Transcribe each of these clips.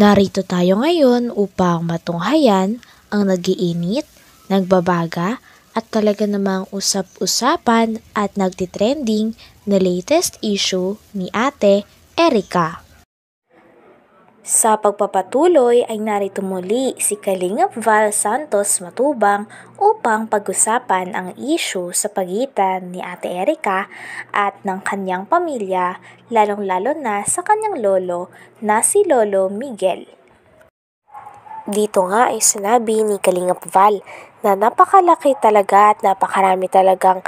Narito tayo ngayon upang matunghayan ang nagiinit, nagbabaga at talaga namang usap-usapan at nagtitrending na latest issue ni Ate Erica. Sa pagpapatuloy ay narito muli si Kalingap Val Santos Matubang upang pag-usapan ang issue sa pagitan ni Ate Erica at ng kanyang pamilya, lalong-lalo na sa kanyang lolo na si Lolo Miguel. Dito nga ay sinabi ni Kalingap Val na napakalaki talaga at napakarami talagang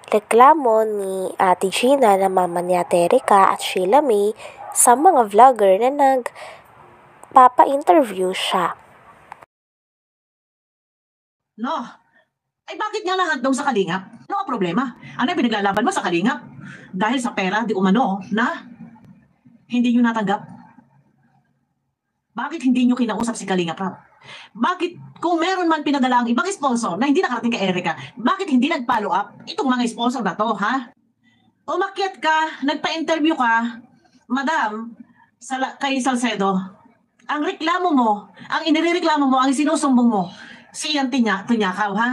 reklamo ni Ate Gina na mama ni Ate Erica at Sheila May sa mga vlogger na nagpapa-interview siya. No. Ay bakit nga lahat daw sa Kalingap? Ano ang problema? Ano yung pinaglalaban mo sa Kalingap? Dahil sa pera, di umano, na hindi nyo natanggap? Bakit hindi nyo kinausap si Kalingap Rap? Bakit kung meron man pinadala ang ibang sponsor na hindi nakarating kay Erica, bakit hindi nag-follow up itong mga sponsor na to, ha? Umakyat ka, nagpa-interview ka, madam, kay Salcedo. Ang reklamo mo, ang inireklamo mo, ang sinusumbong mo, siyang tunyakaw, ha?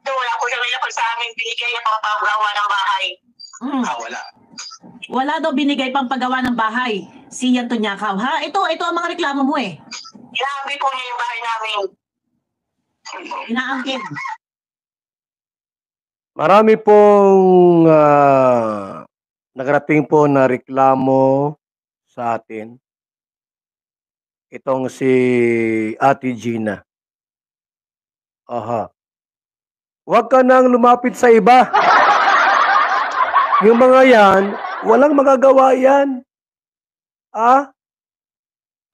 Wala ko siya ngayon sa amin binigay na pagpagawa ng bahay. Wala. Wala daw binigay pang paggawa ng bahay. Siyang tunyakaw, ha? Ito ang mga reklamo mo eh. Inaambi po niya yung bahay namin. Inaangkin. Marami pong nakarating po na reklamo sa atin. Itong si Ate Gina. Aha. Huwag ka nang lumapit sa iba. Yung mga yan, walang magagawa yan.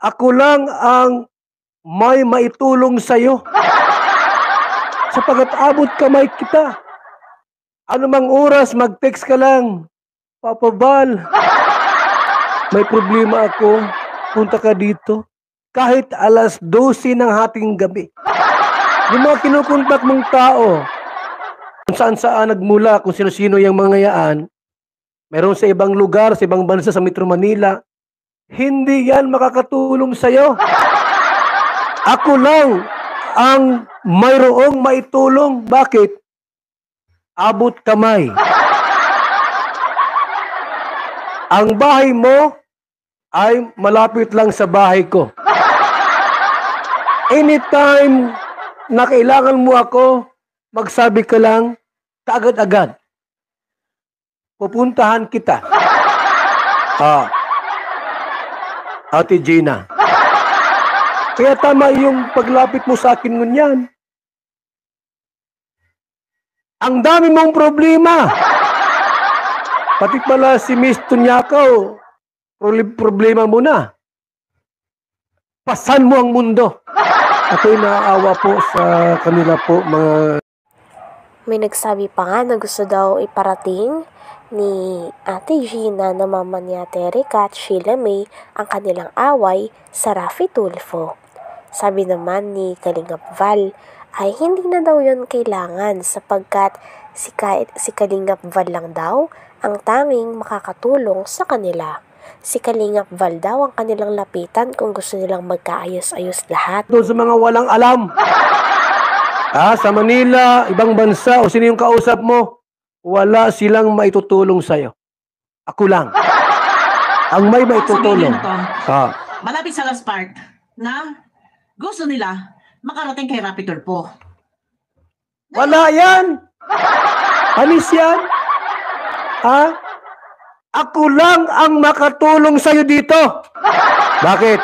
Ako lang ang may maitulong sa'yo. Sapagat abot kamay kita. Ano mang oras, mag-text ka lang. Papa Val, may problema ako. Punta ka dito. Kahit alas 12 ng hating gabi. Yung mga kinukontak mong tao, kung saan-saan nagmula, kung sino-sino yung mga yaan, meron sa ibang lugar, sa ibang bansa sa Metro Manila, hindi yan makakatulong sa'yo. Ako lang ang mayroong maitulong. Bakit? Abot kamay. Ang bahay mo ay malapit lang sa bahay ko. Anytime na kailangan mo ako, magsabi ka lang, kaagad-agad. Pupuntahan kita. Ate Gina. Kaya tama yung paglapit mo sa akin ngunyan. Ang dami mong problema. Pati pala si Miss Tunyakaw, problema mo na. Pasan mo ang mundo. Ako'y naaawa po sa kanila po mga... May nagsabi pa nga na gusto daw iparating ni Ate Gina na mama ni Ate Erica at Sheila May ang kanilang away sa Raffy Tulfo. Sabi naman ni Kalingap Val ay hindi na daw yon kailangan sapagkat si Kalingap Val lang daw ang tanging makakatulong sa kanila. Si Kalingap Val daw ang kanilang lapitan kung gusto nilang magkaayos-ayos lahat. Doon sa mga walang alam. Sa Manila, ibang bansa, o sino yung kausap mo, wala silang maitutulong sa'yo. Ako lang. Ang may maitutulong. Malapit sa last part na gusto nila makarating kay Raffy Tulfo. Wala yan! Alis yan? Ako lang ang makatulong sa'yo dito. Bakit?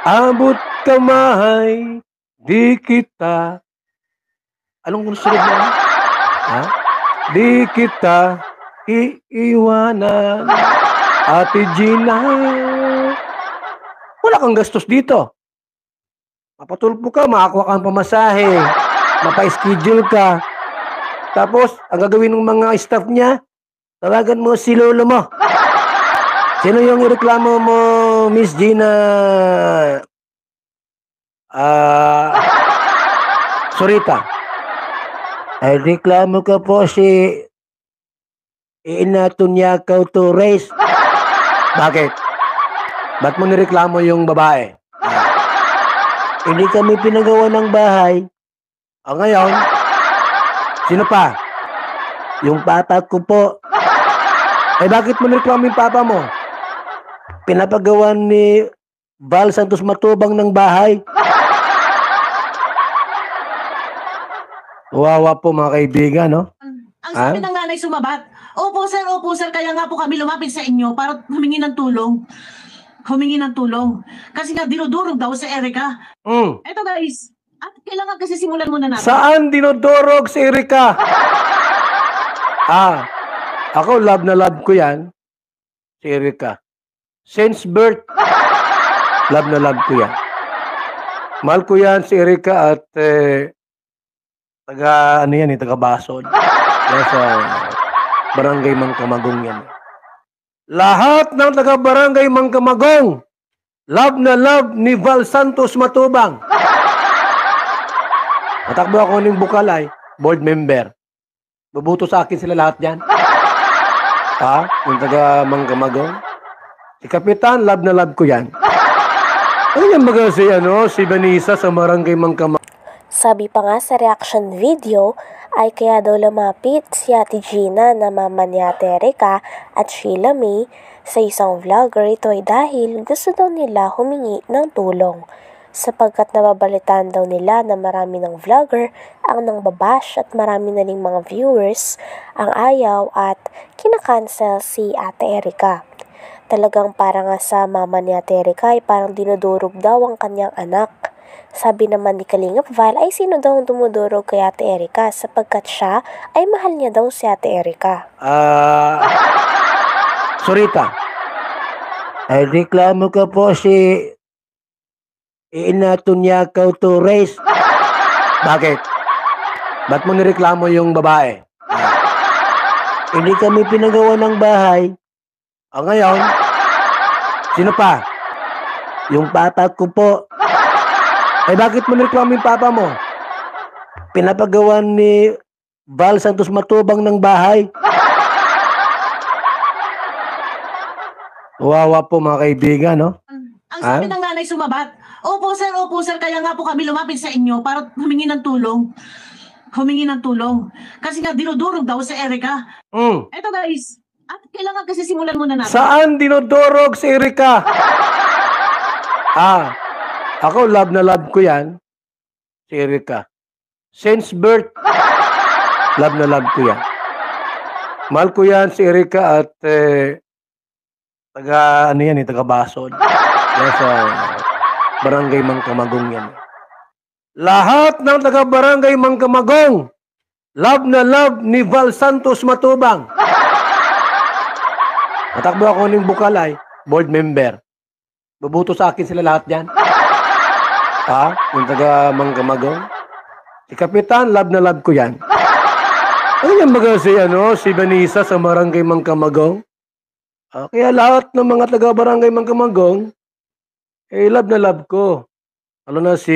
Abot kamay, di kita. Anong sunod mo? Di kita iiwanan. Ate Gina. Wala kang gastos dito. Mapatulpo ka, makakuha kang pamasahe. Mapa-schedule ka. Tapos, ang gagawin ng mga staff niya, tawagan mo si lolo mo. Sino yung ireklamo mo, Miss Gina? Sorita. Ay, reklamo ka po si Ina Tunyakaw Torres. Bakit? Ba't mo nireklamo yung babae? Hindi kami pinagawa ng bahay. O ngayon, sino pa? Yung papa ko po. Bakit mo nireklamo yung papa mo? Pinapagawa ni Val Santos Matubang ng bahay. Wawa po mga kaibigan, no? Ang sabi ng nanay sumabat, opo sir, kaya nga po kami lumapit sa inyo para humingi ng tulong. Kasi nga dinudurog daw sa Erica. Eto guys, at kailangan kasi simulan muna natin. Saan dinudurog si Erica? Ako love na love ko yan. Si Erica. Since birth, love na love ko yan. Mahal ko yan si Erica at taga Basod. Yan sa Barangay Mangkamagong yan. Lahat ng taga Barangay Mangkamagong, love na love ni Val Santos Matubang. Matakbo ako ng Bukalay, board member. Bubuto sa akin sila lahat yan. Yung taga Mangkamagong. Si Kapitan, love na love ko yan. Ano yan baga si Vanessa sa Barangay Mangkamagong? Sabi pa nga sa reaction video ay kaya daw lumapit si Ate Gina na mama ni Ate Erica at Sheila May sa isang vlogger. Ito ay dahil gusto daw nila humingi ng tulong sapagkat nababalitaan daw nila na marami ng vlogger ang nangbabash at marami na ring mga viewers ang ayaw at kinakancel si Ate Erica. Talagang para nga sa mama ni Ate Erica ay parang dinudurog daw ang kanyang anak. Sabi naman ni Kalingap Val ay sino daw ang dumudurog kay Ate Erica sapagkat siya ay mahal niya daw si Ate Erica. Sorita, ay reklamo ka po si Inatunyakaw Torres. Bakit? Ba't mo nireklamo yung babae? Hindi kami pinagawa ng bahay. O ngayon, sino pa? Yung papa ko po. Bakit mo nireklamo yung papa mo? Pinapagawa ni Val Santos Matubang ng bahay. Wawa po mga kaibigan, no? Ang sabi ng nanay sumabat, opo sir, kaya nga po kami lumapit sa inyo para humingi ng tulong. Kasi nga dinudurog daw sa Erica. Eto guys, at kailangan kasi simulan muna natin. Saan dinudurog si Erica? Ako love na love ko yan. Si Erica. Since birth, love na love ko yan. Mahal ko yan si Erica at taga Basod. Yan sa Barangay Mangkamagong yan. Lahat ng taga Barangay Mangkamagong, love na love ni Val Santos Matubang. Matakbo ako ng Bukalay, board member. Bubuto sa akin sila lahat yan. Yung taga Mangkamagong. Si Kapitan, love na love ko yan. Ano yan baga si Vanessa sa Barangay Mangkamagong? Kaya lahat ng mga taga Barangay Mangkamagong, love na love ko. Ano na si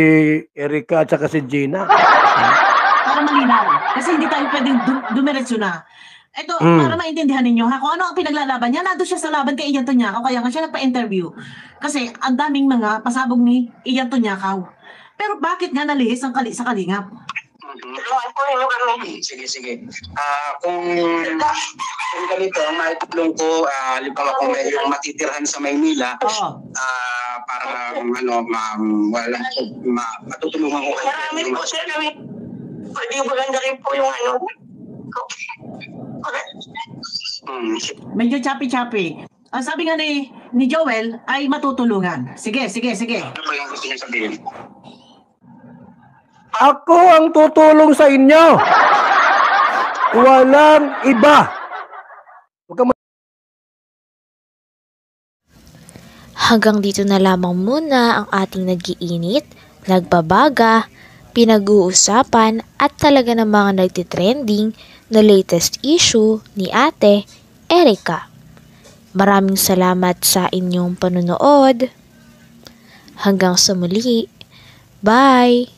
Erica at saka si Gina. Para malinaw. Kasi hindi tayo pwedeng dumiretso na. Ito, para maintindihan ninyo, kung ano ang pinaglalaban niya, nandun siya sa laban kay Ian Tunyakaw, kaya nga siya nagpa-interview. Kasi ang daming mga pasabog ni Ian Tunyakaw. Pero bakit nga nalihis ang sa Kalingap? Tulungan po ninyo kami. Sige. Kung ganito, maitulong ko, halimbawa kung may yung matitirhan sa Maynila, para matutulungan ko kayo. Marami po sir kami. Pwede maganda rin po yung Medyo chapi-chapi. Ang sabi nga ni Joel ay matutulungan. Sige. Ano ba yung gusto niyo sabihin? Ako ang tutulong sa inyo. Walang iba. Hanggang dito na lamang muna ang ating nag-iinit, nagbabaga, pinag-uusapan at talaga ng mga nagtitrending na latest issue ni Ate Erica. Maraming salamat sa inyong panunood. Hanggang sa muli. Bye!